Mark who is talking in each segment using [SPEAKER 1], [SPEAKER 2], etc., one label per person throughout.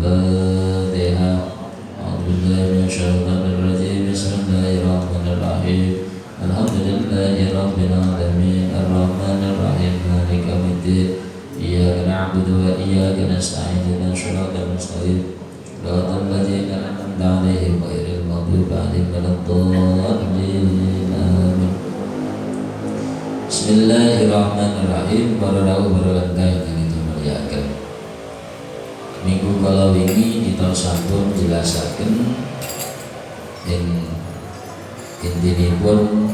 [SPEAKER 1] الفاتحة. أعوذ بالله من الشيطان الرجيم. بسم الله الرحمن الرحيم. الحمد لله رب العالمين الرحمن الرحيم مالك يوم الدين. إياك نعبد وإياك نستعين اهدنا الصراط المستقيم صراط الذين أنعمت عليهم غير المغضوب عليهم ولا الضالين. آمين. Bismillahirrahmanirrahim. Para rawuh barangkali yang itu muliakan. Minggu kalau wingi kita sampun jelasaken intinipun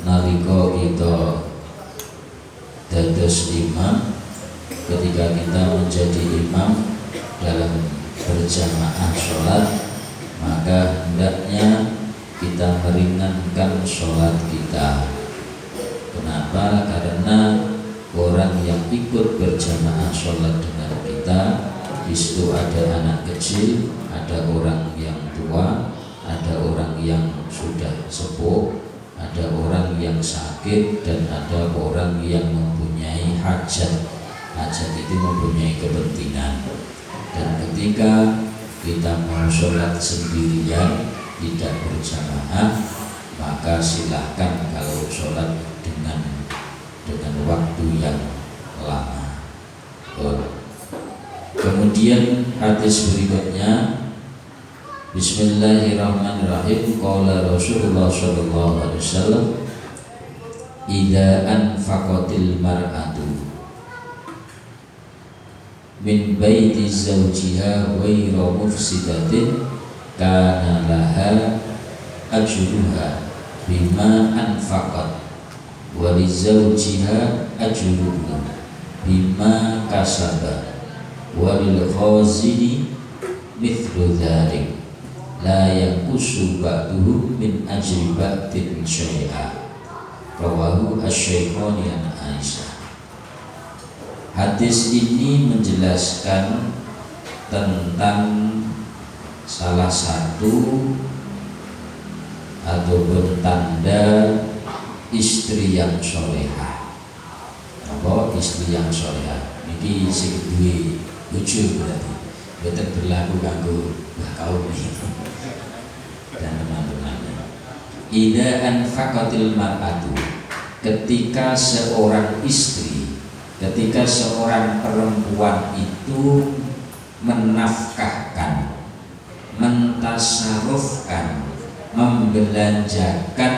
[SPEAKER 1] nalika kita dados imam, ketika kita menjadi imam dalam berjamaah sholat, maka hendaknya kita meringankan sholat kita. Kenapa? Karena orang yang ikut berjamaah sholat dengan kita, di situ ada anak kecil, ada orang yang tua, ada orang yang sudah sepuh, ada orang yang sakit, dan ada orang yang mempunyai hajat. Hajat itu mempunyai kepentingan. Dan ketika kita mau sholat sendirian, tidak berjamaah, maka silahkan kalau sholat dengan waktu yang lama. Kemudian hadis berikutnya, Bismillahirrahmanirrahim. Qala Rasulullah sallallahu alaihi wasallam, idza anfaqatil mar'atu min baiti zawjiha ghayra mufsidatin kana laha ajruha bima anfaqat wa li zawjiha ajruhu bima kasaba wa lil khazini mithlu dzalik la yanqusu ba'duhu min ajri ba'din syai'a. Rawahu asy-Syaikhani an Aisyah. Hadis ini menjelaskan tentang salah satu ataupun tanda istri yang solehah. Apa istri yang solehah? Ini sing duwe bojo berarti betul berlaku kanggo kaum ini dan teman-temannya. Idza anfaqatil mar'atu, ketika seorang istri, ketika seorang perempuan itu menafkahkan, mentasarufkan, membelanjakan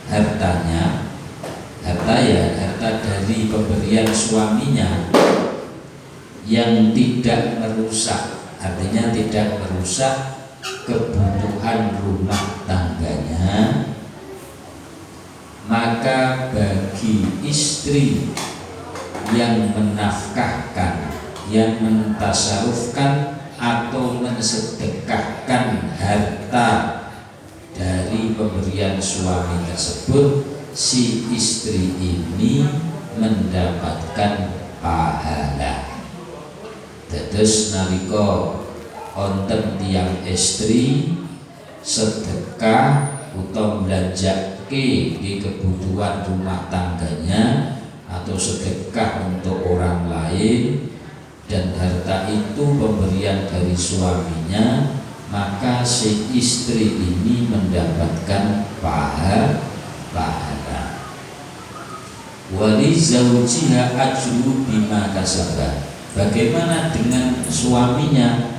[SPEAKER 1] hartanya, harta dari pemberian suaminya yang tidak merusak, artinya tidak merusak kebutuhan rumah tangganya, maka bagi istri yang menafkahkan, yang mentasarufkan atau mensedekahkan harta dari pemberian suami tersebut, si istri ini mendapatkan pahala. Dados nalika wonten tiyang istri sedekah utawa belanjake di kebutuhan rumah tangganya atau sedekah untuk orang lain, dan harta itu pemberian dari suaminya, maka si istri ini mendapatkan pahala. Wali zawjiha ajru bima kasaba. Bagaimana dengan suaminya?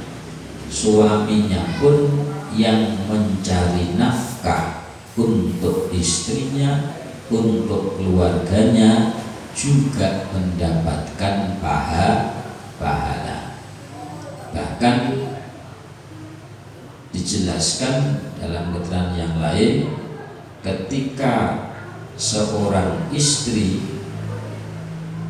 [SPEAKER 1] Suaminya pun yang mencari nafkah untuk istrinya, untuk keluarganya, juga mendapatkan pahala. Bahkan dijelaskan dalam keterangan yang lain, ketika seorang istri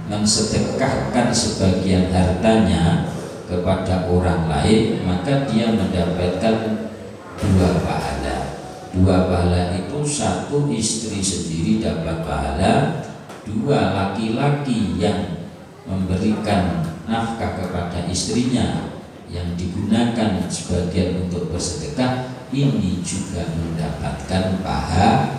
[SPEAKER 1] mensedekahkan sebagian hartanya kepada orang lain, maka dia mendapatkan dua pahala. Dua pahala itu, satu istri sendiri dapat pahala, dua laki-laki yang memberikan nafkah kepada istrinya yang digunakan sebagian untuk bersedekah, ini juga mendapatkan pahala.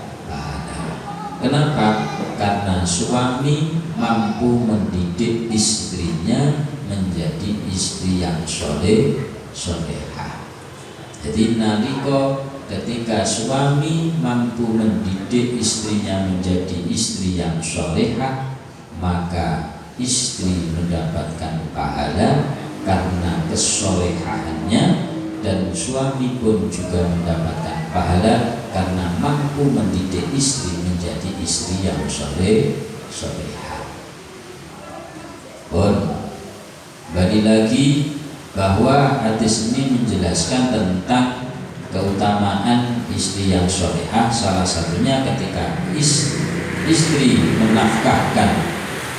[SPEAKER 1] Kenapa? Karena suami mampu mendidik istrinya menjadi istri yang soleh, solehah. Jadi ketika suami mampu mendidik istrinya menjadi istri yang solehah, maka istri mendapatkan pahala karena kesolehaannya, dan suami pun juga mendapatkan pahala karena mampu mendidik istri menjadi istri yang solehah. Balik lagi bahwa hadis ini menjelaskan tentang keutamaan istri yang solehah. Salah satunya ketika istri menafkahkan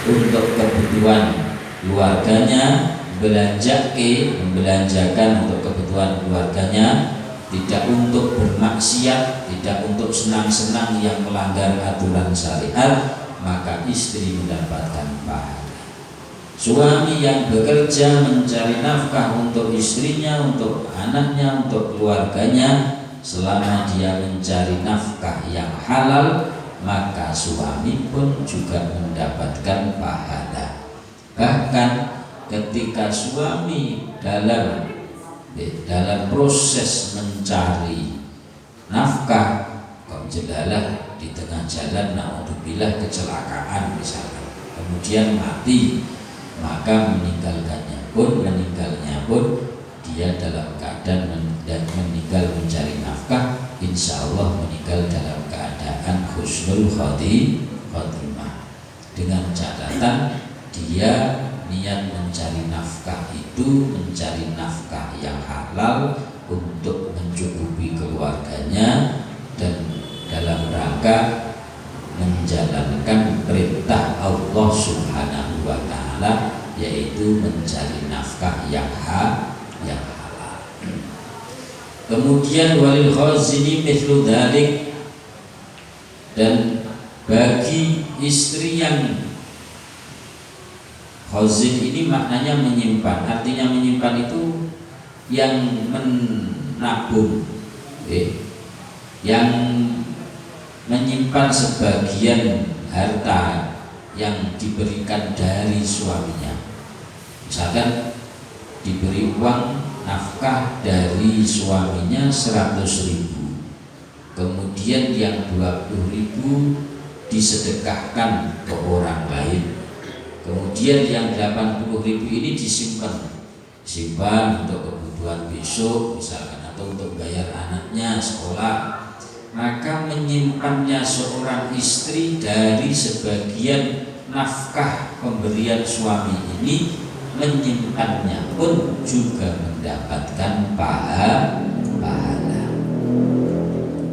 [SPEAKER 1] untuk kebutuhan keluarganya, membelanjakan untuk kebutuhan keluarganya, tidak untuk bermaksiat, tidak untuk senang-senang yang melanggar aturan syariat, maka istri mendapatkan pahala. Suami yang bekerja mencari nafkah untuk istrinya, untuk anaknya, untuk keluarganya, selama dia mencari nafkah yang halal, maka suami pun juga mendapatkan pahala. Bahkan ketika suami dalam proses mencari nafkah, kok jelalah di tengah jalan, naudzubillah kecelakaan misalnya, kemudian mati, maka meninggalnya pun dia dalam keadaan meninggal mencari nafkah, insya Allah meninggal dalam keadaan husnul khotimah, dengan catatan dia niat mencari nafkah itu mencari nafkah yang halal untuk mencukupi keluarganya dan dalam rangka menjalankan perintah Allah Subhanahu wa Ta'ala, yaitu mencari nafkah yang halal. Kemudian walil khazini mithlu dzalik, dan bagi istri yang khazin ini maknanya menyimpan, artinya menyimpan itu yang menabung, yang menyimpan sebagian harta yang diberikan dari suaminya. Misalkan diberi uang nafkah dari suaminya 100.000, kemudian yang 20.000 disedekahkan ke orang lain, kemudian yang 80.000 ini disimpan untuk kebutuhan besok misalkan, atau untuk bayar anaknya sekolah. Maka menyimpannya seorang istri dari sebagian nafkah pemberian suami ini, menyimpannya pun juga mendapatkan pahala.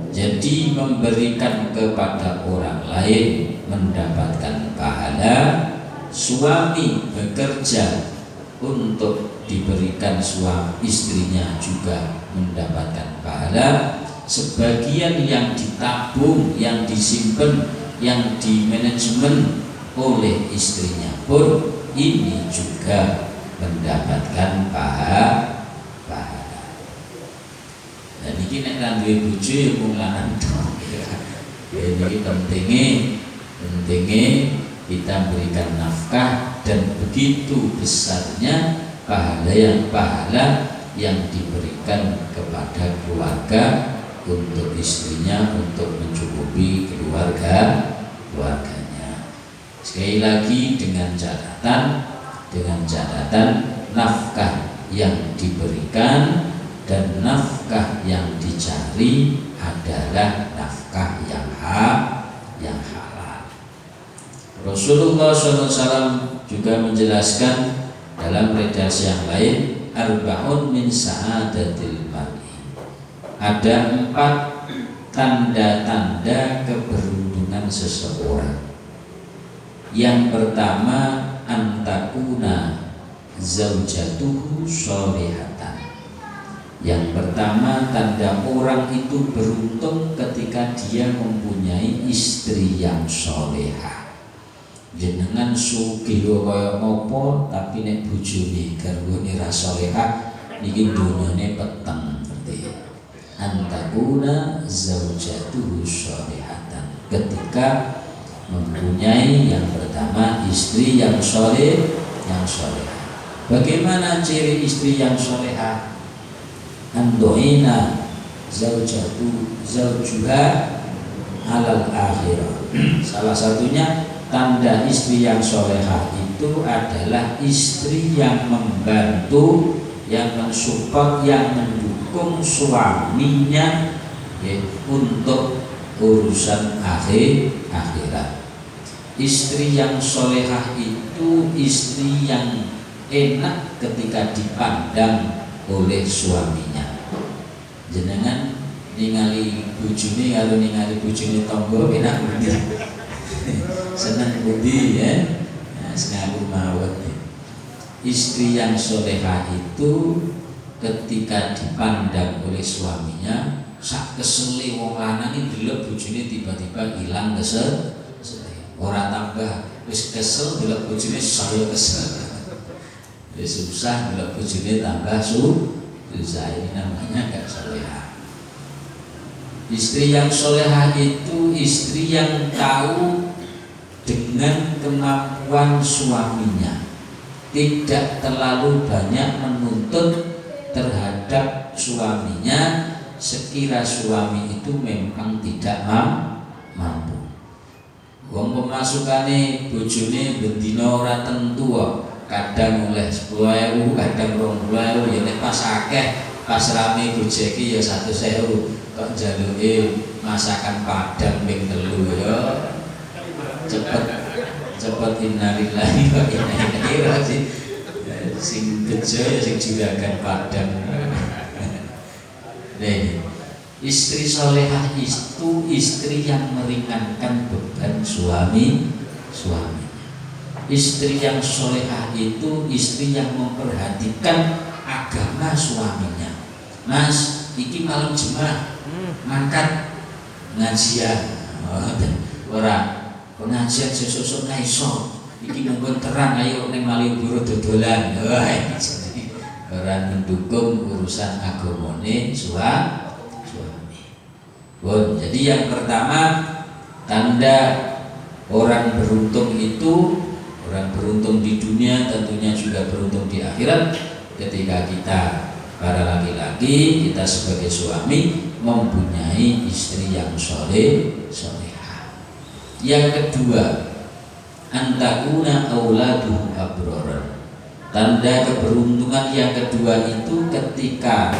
[SPEAKER 1] Jadi memberikan kepada orang lain mendapatkan pahala, suami bekerja untuk diberikan suami istrinya juga mendapatkan pahala. Sebagian yang ditabung, yang disimpan, yang dimanajemen oleh istrinya pun ini juga mendapatkan pahala. Dan ini nek duwe bojo ya mung lanang tok. Ini pentingnya kita berikan nafkah, dan begitu besarnya pahala yang diberikan kepada keluarga untuk istrinya, untuk mencukupi keluarganya. Sekali lagi dengan catatan nafkah yang diberikan dan nafkah yang dicari adalah nafkah yang halal. Rasulullah SAW juga menjelaskan dalam redaksi yang lain, arba'un min sa'adatil mar'i, ada 4 tanda-tanda keberuntungan seseorang. Yang pertama, antakuna zaujatuhu sholihatan. Yang pertama, tanda orang itu beruntung ketika dia mempunyai istri yang sholehah. Jenengan sugih kaya ngopo, tapi nek bojone garwane ra sholehah, niki donyane peteng. Antakuna zaujatuhu sholihatan, ketika mempunyai yang pertama istri yang solehah. Bagaimana ciri istri yang solehah?
[SPEAKER 2] andoina zaujuha alal akhirah. Salah satunya tanda istri yang solehah itu adalah istri yang membantu, yang mensupport, yang mendukung suaminya untuk urusan akhirat. Istri yang solehah itu istri yang enak ketika dipandang oleh suaminya. Jenengan ningali bojone karo ningali bojone tangga enak budi. Seneng budi ya. Nah, sengaku mawon. Istri yang solehah itu ketika dipandang oleh suaminya, sak kesele wong lanang iki delok bojone tiba-tiba hilang kesel. Ora tambah wis kesel delok bojone saya kesel. Wis susah delok bojone tambah susah. Ini namanya gak solehah. Istri yang solehah itu istri yang tahu dengan kemampuan suaminya, tidak terlalu banyak menuntut terhadap suaminya sekira suami itu memang tidak mampu. Wong pemasukane bojone bendina ora tentu kok. Kadang oleh 10.000, kadang 20.000, ya nek pas akeh, pas rame gojeki ya 100.000. Kok njaluke masakan Padang ping 3 ya. Cepet innalillahi wa inna ilaihi raji'un. Sing bejo ya sing juragan Padang. Nih, istri solehah itu istri yang meringankan beban suaminya. Istri yang solehah itu istri yang memperhatikan agama suaminya. Mas, iki malam Jumat, mangkat ngajian. Ora pengajian sesuk iso. Iki mungkin terang ayo ning Malioboro dodolan. Ora mendukung urusan agamane suami. Bon, jadi yang pertama tanda orang beruntung itu, orang beruntung di dunia tentunya juga beruntung di akhirat ketika kita para laki-laki, kita sebagai suami mempunyai istri yang solehah. Yang kedua, antakuna auladuhu abroran. Tanda keberuntungan yang kedua itu ketika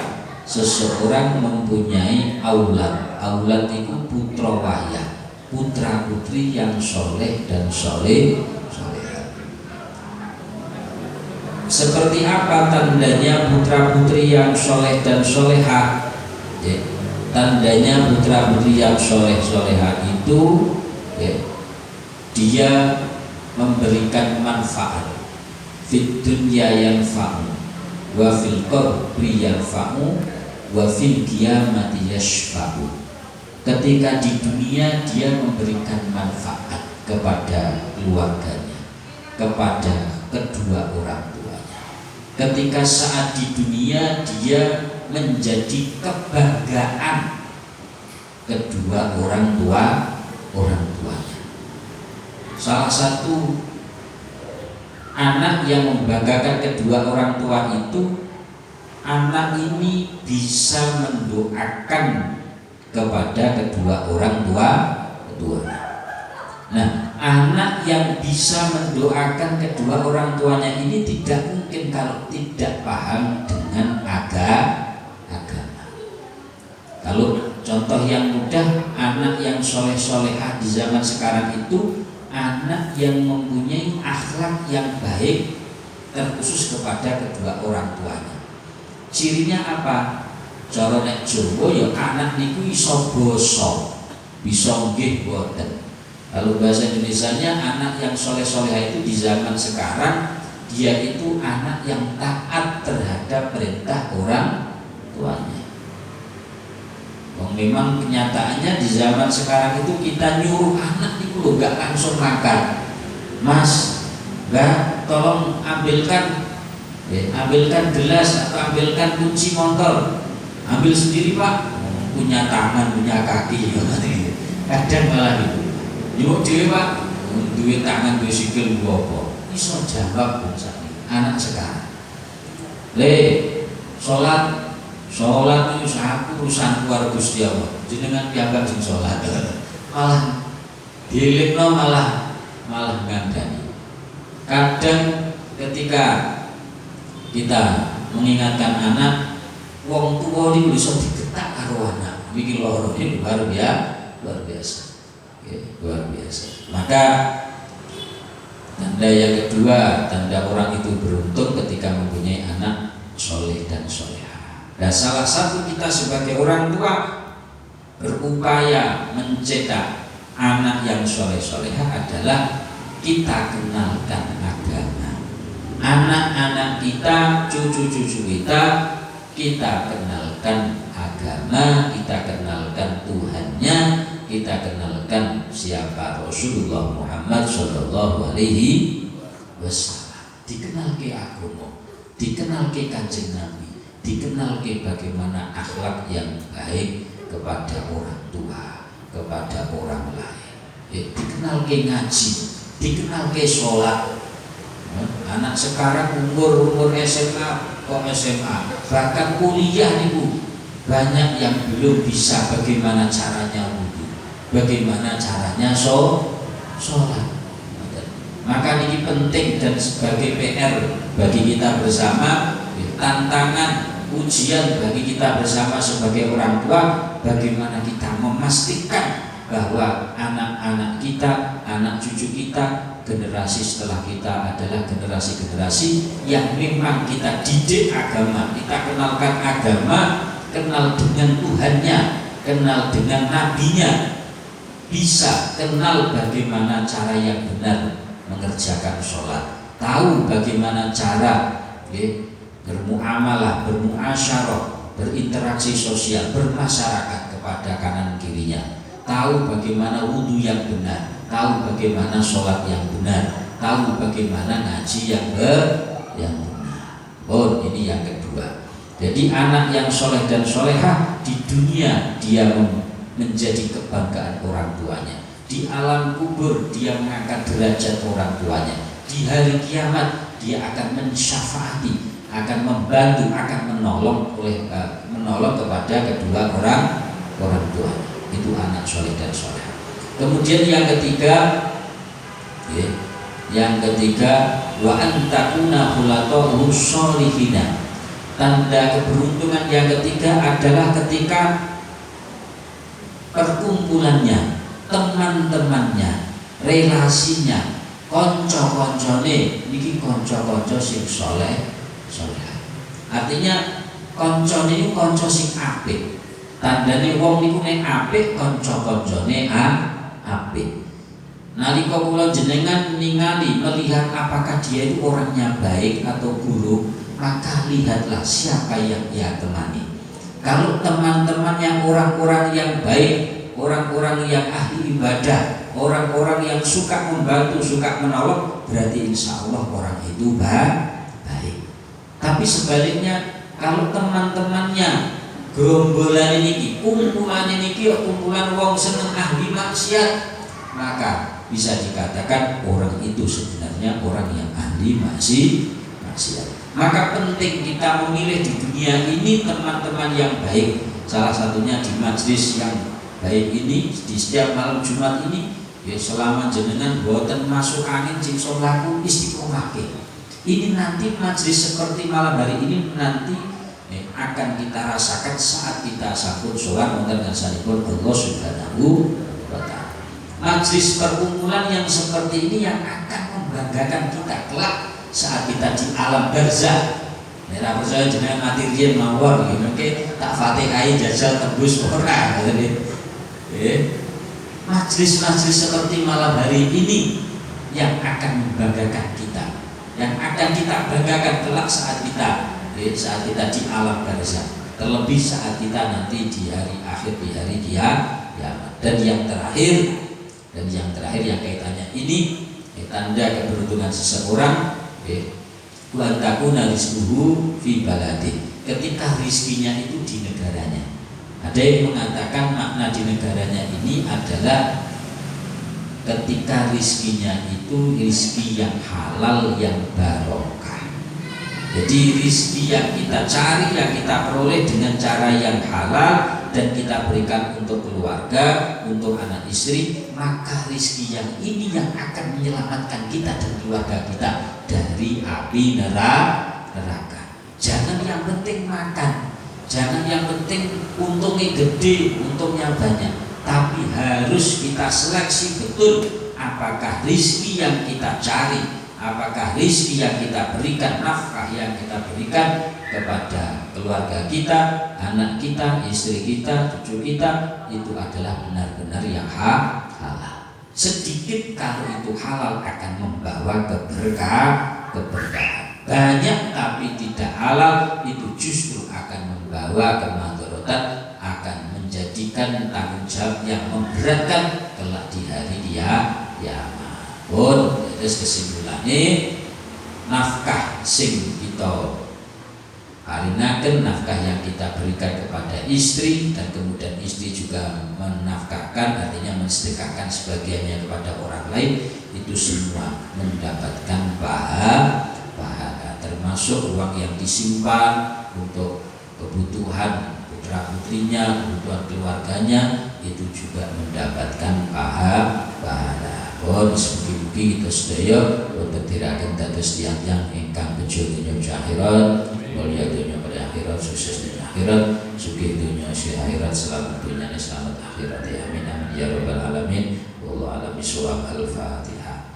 [SPEAKER 2] seseorang mempunyai aulad. Aulad itu putra wayah, putra putri yang soleh dan solehah. Seperti apa tandanya putra putri yang soleh dan solehah? Tandanya putra putri yang soleh solehah itu dia memberikan manfaat fid dunya yanfa'u wa fil qabri yanfa'u wa fil qiyamati yashfa'u. Ketika di dunia dia memberikan manfaat kepada keluarganya, kepada kedua orang tuanya. Ketika saat di dunia dia menjadi kebanggaan kedua orang tuanya. Salah satu anak yang membanggakan kedua orang tua itu, anak ini bisa mendoakan kepada kedua orang tuanya. Nah, anak yang bisa mendoakan kedua orang tuanya ini tidak mungkin kalau tidak paham dengan agama. Kalau contoh yang mudah, anak yang soleh-solehah di zaman sekarang itu anak yang mempunyai akhlak yang baik terkhusus kepada kedua orang tuanya. Cirinya apa? Cara nek Jawa ya anak niku iso basa, bisa nggih boten. Kalau bahasa Indonesianya anak yang soleh-solehah itu di zaman sekarang dia itu anak yang taat terhadap perintah orang tuanya. Memang kenyataannya di zaman sekarang itu kita nyuruh anak itu loh gak langsung makan. Mas, Mbak, tolong ambilkan gelas atau ambilkan kunci motor. Ambil sendiri Pak. Punya tangan, punya kaki. Kadang malah itu. Nyuruh dewe Pak, duwe tangan, duwe sikil, duwe apa. Iso jawab anak sekarang. Sholat Sholat itu aku urusan keluarga Gusti Allah. Jenengan piyambak sing sholat. Malah dilekno malah ngandani. Kadang ketika kita mengingatkan anak, wong tua ini bisa digetak karo anak. Iki loro ini luar biasa. Oke, luar biasa. Maka tanda yang kedua, tanda orang itu beruntung ketika mempunyai anak soleh dan soleha. Dan salah satu kita sebagai orang tua berupaya mencetak anak yang soleh-soleha adalah kita kenalkan agama. Anak-anak kita, cucu-cucu kita kenalkan agama, kita kenalkan Tuhannya, kita kenalkan siapa Rasulullah Muhammad Sallallahu Alaihi Wasallam. Dikenal ke agama, dikenal ke Kanjeng Nabi, dikenal ke bagaimana akhlak yang baik kepada orang tua, kepada orang lain. Dikenal ke ngaji, dikenal ke sholat. Anak sekarang umur SMA kok SMA, bahkan kuliah nih Bu, banyak yang belum bisa bagaimana caranya wudu, bagaimana caranya sholat. Maka ini penting dan sebagai PR bagi kita bersama, tantangan ujian bagi kita bersama sebagai orang tua, bagaimana kita memastikan bahwa anak-anak kita, anak cucu kita, generasi setelah kita adalah generasi-generasi yang memang kita didik agama, kita kenalkan agama, kenal dengan Tuhannya, kenal dengan nabinya, bisa kenal bagaimana cara yang benar mengerjakan sholat, tahu bagaimana cara bermuamalah, bermuasyarah, berinteraksi sosial, bermasyarakat kepada kanan kirinya, tahu bagaimana wudhu yang benar, tahu bagaimana sholat yang benar, tahu bagaimana ngaji yang benar. Oh, ini yang kedua. Jadi anak yang soleh dan solehah di dunia dia menjadi kebanggaan orang tuanya. Di alam kubur dia mengangkat derajat orang tuanya. Di hari kiamat dia akan mensyafaati, akan membantu, akan menolong kepada kedua orang tuanya. Itu anak soleh dan soleh. Kemudian yang ketiga, wa antakuna khulatahu sholihina. Tanda keberuntungan yang ketiga adalah ketika perkumpulannya, teman-temannya, relasinya, konco-koncone niki konco-konco sing soleh. Artinya konco niku konco sing apik. Tandane wong niku nek apik, konco-koncone apik. Nalika kula jenengan ningali melihat apakah dia itu orangnya baik atau buruk, maka lihatlah siapa yang ia temani. Kalau teman-temannya orang-orang yang baik, orang-orang yang ahli ibadah, orang-orang yang suka membantu, suka menolong, berarti insya Allah orang itu baik. Tapi sebaliknya, kalau teman-temannya gerombolan ini, kumpulan ini, kumpulan wong seneng ahli maksiat, maka bisa dikatakan orang itu sebenarnya orang yang ahli maksiat. Maka penting kita memilih di dunia ini teman-teman yang baik. Salah satunya di majelis yang baik ini, di setiap malam Jumat ini, ya selama jenengan boten masuk angin sing laku istiqomahke. Ini nanti majelis seperti malam hari ini nanti akan kita rasakan saat kita sahur sholat wonten ngarsanipun Allah Subhanahu wa taala. Majelis perkumpulan yang seperti ini yang akan membanggakan kita kelak saat kita di alam barzah. Nek percaya jenengan mati riyen mawon nggih, tak Fatihah jajal tembus ora ngene. Majelis-majelis seperti malam hari ini yang akan membanggakan kita, yang akan kita banggakan kelak saat kita di alam barzah, terlebih saat kita nanti di hari akhir, di hari kiamat. Dan yang terakhir yang kaitannya ini tanda keberuntungan seseorang, wa takuna rizquhu fi baladi, ketika rizkinya itu di negaranya. Ada yang mengatakan makna di negaranya ini adalah ketika rizkinya itu rizki yang halal, yang barokah. Jadi rizki yang kita cari, yang kita peroleh dengan cara yang halal dan kita berikan untuk keluarga, untuk anak istri, maka rizki yang ini yang akan menyelamatkan kita dan keluarga kita dari api neraka. Jangan yang penting makan, jangan yang penting untungnya gede, untungnya banyak, tapi harus kita seleksi betul apakah rizki yang kita cari, apakah rizki yang kita berikan, nafkah yang kita berikan kepada keluarga kita, anak kita, istri kita, cucu kita, itu adalah benar-benar yang halal. Sedikit kalau itu halal akan membawa keberkahan. Banyak tapi tidak halal itu justru akan membawa kemadharatan, akan menjadikan tanggung jawab yang memberatkan kelak di hari kiamat. Pun terus kesimpulannya, nafkah sing kita harinaken, nafkah yang kita berikan kepada istri dan kemudian istri juga menafkahkan, artinya mensedekahkan sebagiannya kepada orang lain, itu semua mendapatkan pahala, termasuk uang yang disimpan untuk kebutuhan putra putrinya, kebutuhan keluarganya, itu juga mendapatkan pahala. Oh, mugi-mugi kita sedaya untuk tiraken dados tiyang yang ingkang bejo dunya akhirat, mulya dunya pada akhirat, sukses dunya akhirat, sugih dunya akhirat, selamat dunya selamat akhirat. Amin amin ya rabbal alamin. Wallahu a'lam bishawab. Al-Fatihah.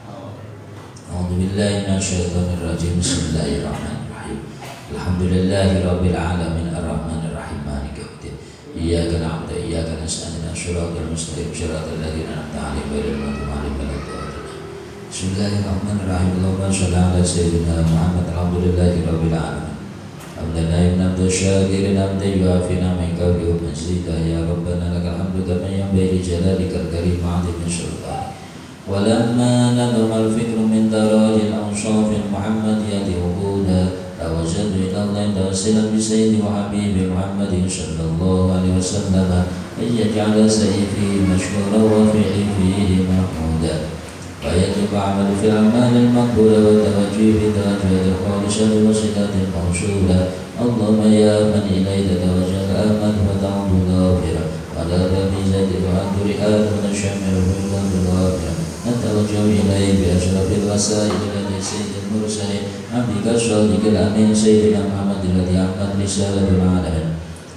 [SPEAKER 2] A'udzu billahi minasyaitonir rajim. Bismillahirrahmanirrahim. Alhamdulillahi rabbil alamin arrahmanir rahim maliki yaumiddin. Iyyaka na'budu wa iyyaka nasta'in. Shiratal mustaqim shiratal ladzina an'amta 'alaihim ghairil maghdubi 'alaihim waladdallin. Bismillahirrahmanirrahim. Allahumma shalli 'ala sayyidina Muhammad. Alhamdulillahi rabbil alamin. Hamdan hamdan syakirin hamdan yuafi ni'maka wa mazida. Ya Rabbana lakal hamdu kama yanbaghi li jalalikal karim 'azimi sultanik. Walamma nadama al-fikru min darajil awshafil muhammadiyati wuhuda توجد إلى الله توسلا بسيد وحبيب محمد صلى الله عليه وسلم أن يجعل سيفه مشكورا وفعله فيه محمودا ويجب عمل في الأعمال المقبولة والتوجه في الدرجات الخالصة وصلة الموصولة. اللهم يا من إليك توجه الآمال فتعبد غافرا ولا بميزة وأنت رئال ونشمر في الأرض غافرا نتوجه إليه بأشرف الوسائل التي سيد المرسلين عبدك الصادق الأمين سيدنا محمد الذي عمت رسالة العالمين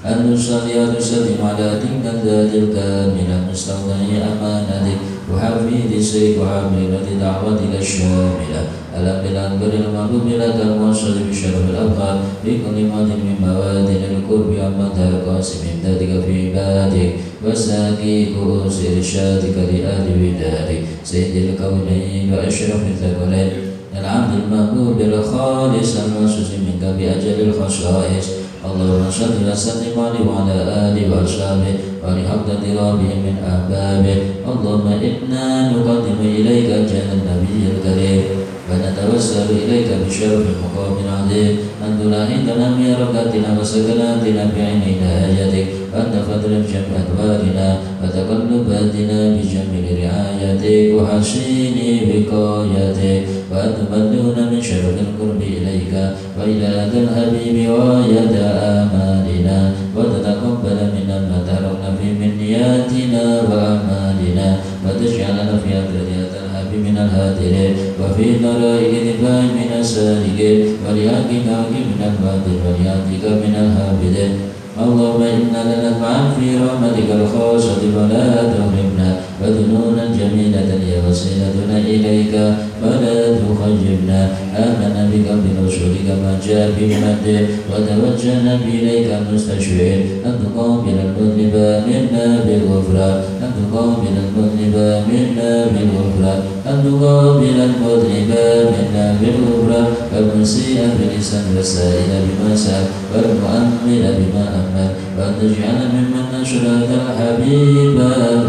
[SPEAKER 2] أن نصلي وتسلم على تلك الذات الكاملة مستودع أمانتك وحفيد السيد وحامل دعوتك الشاملة ألم بالأكبر المحبوب لك الموصل بشرف الأبخار في كل موطن من موادن القرب عمت القاسم إمدادك في عبادك وساقي كؤوس إرشادك لأهل ودادك سيد الكونين وأشرف الثقلين العبد المقبول الخالص المنصوص منك بأجل الخصائص. اللهم صل وسلم عليه وعلى آله وأصحابه ولحفظ ربهم من أحبابه. اللهم إنا نقدم إليك جاه النبي الكريم ونتوسل إليك بشرف مقام عظيم أن تلاحقنا من ركعتنا وسكناتنا بعين عنايتك وأن تفضل جمع أدوارنا وتقلباتنا بجميل رعايتك وحسين وقايتك وأن تبلغنا من شرف القرب إليك وإلى ذا الحبيب وآية آمالنا وتتقبل منا ما تركنا في من نياتنا وأعمالنا وتجعلنا في أدريات الحبيب من الهادرين وفي طرائق ذباء من السالكين وليأتك من الباطل وليأتك من الهابدين. اللهم إنا لنطمع في رحمتك الخاصة ولا تحرمنا وذنونا جميلة هي وسيلتنا إليك ولا تخيبنا. آمنا بك برسولك ما جاء بمجده وتوجهنا إليك مستشفعين أن تقابل المذنب منا بالغفران أن تقابل المذنب منا بالغفران أن تقابل المذنب منا بالغفران والمسيء باللسان والسائل بما سأل والمؤمل بما أمل وأن تجعل ممن نشر هذا الحبيب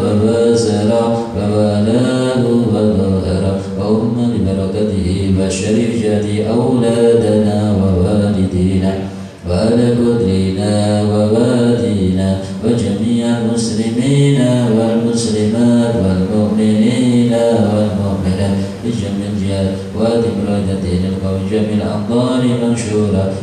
[SPEAKER 2] وبازر ووالاه وظاهر وأم ببركته وشرف جدي أولادنا ووالدينا وآل قدرنا ووالدينا وجميع المسلمين والمسلمات والمؤمنين والمؤمنات بجميع الجهات وأتم رادتين القوم جميع الأنظار منشورة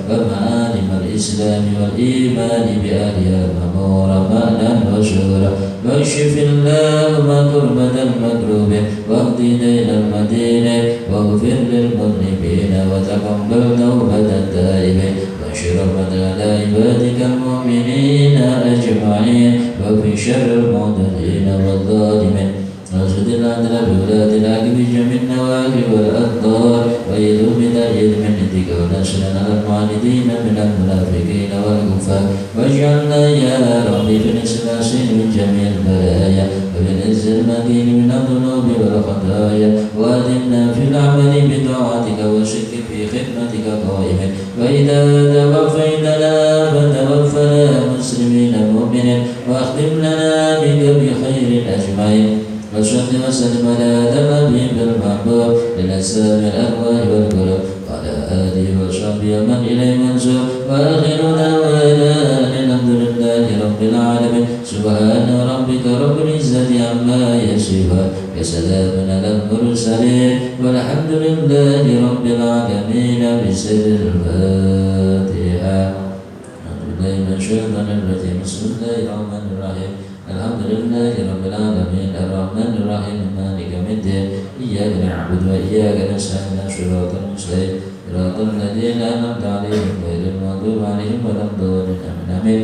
[SPEAKER 1] الإيمان بأهلها المأمورة مأنا وشورا واكشف اللهم كربة المكروبين واقض دين المدينين واغفر للمذنبين وتقبل توبة التائبين وانشر رحمتك على عبادك المؤمنين أجمعين وفي شر المعتدين والظالمين واسد العدل بولاة العقب بجميع النواهي والأقدار ويذوب بتأييد من يدك ونشرنا المعاندين من المنافقين والكفار واجعلنا يا ربي في الإسلاس من جميع البلايا وفي العز المكين من الذنوب والخطايا وأدمنا في العمل بطاعتك والشرك في خدمتك قائما وإذا توفيتنا فتوفنا مسلمين مؤمنين واختم لنا بك بخير أجمعين وصل وسلم على هذا الحبيب المحبوب للأجسام الأرواح والقلوب وعلى آله وصحبه ومن إليه منسوب وآخر دعوانا الحمد لله رب العالمين سبحان ربك رب العزة عما يصفون وسلام على المرسلين والحمد لله رب العالمين بسر الفاتحة. أعوذ بالله من الشيطان الرجيم بسم الله الرحمن الرحيم الحمد لله رب العالمين الرحمن الرحيم مالك يوم الدين إياك نعبد وإياك نستعين صراط المستقيم صراط الذين أنعمت عليهم غير المغضوب عليهم ولا الضالين آمين.